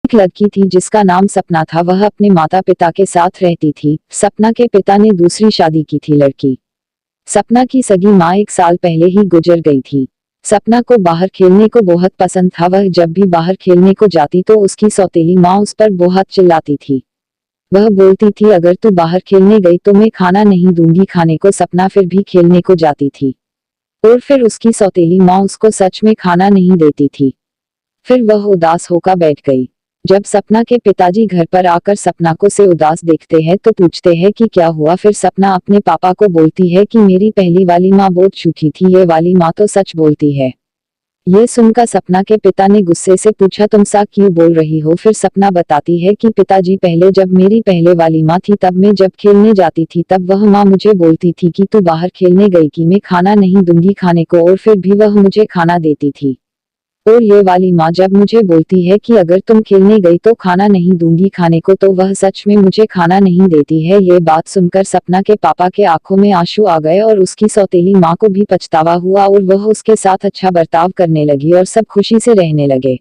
एक लड़की थी जिसका नाम सपना था। वह अपने माता पिता के साथ रहती थी। सपना के पिता ने दूसरी शादी की थी। लड़की सपना की सगी माँ 1 साल पहले ही गुजर गई थी। सपना को बाहर खेलने को बहुत पसंद था। वह जब भी बाहर खेलने को जाती तो उसकी सौतेली माँ उस पर बहुत चिल्लाती थी। वह बोलती थी, अगर तू बाहर खेलने गई तो मैं खाना नहीं दूंगी खाने को। सपना फिर भी खेलने को जाती थी और फिर उसकी सौतेली माँ उसको सच में खाना नहीं देती थी। फिर वह उदास होकर बैठ गई। जब सपना के पिताजी घर पर आकर सपना को से उदास देखते हैं तो पूछते हैं कि क्या हुआ। फिर सपना अपने पापा को बोलती है कि मेरी पहली वाली माँ बहुत झूठी थी, ये वाली माँ तो सच बोलती है। ये सुनकर सपना के पिता ने गुस्से से पूछा, तुम सा क्यों बोल रही हो। फिर सपना बताती है कि पिताजी, पहले जब मेरी पहले वाली माँ थी तब मैं जब खेलने जाती थी तब वह माँ मुझे बोलती थी कि तू बाहर खेलने गई कि मैं खाना नहीं दूंगी खाने को, और फिर भी वह मुझे खाना देती थी। और ये वाली माँ जब मुझे बोलती है कि अगर तुम खेलने गई तो खाना नहीं दूंगी खाने को, तो वह सच में मुझे खाना नहीं देती है। ये बात सुनकर सपना के पापा के आंखों में आंसू आ गए और उसकी सौतेली माँ को भी पछतावा हुआ और वह उसके साथ अच्छा बर्ताव करने लगी और सब खुशी से रहने लगे।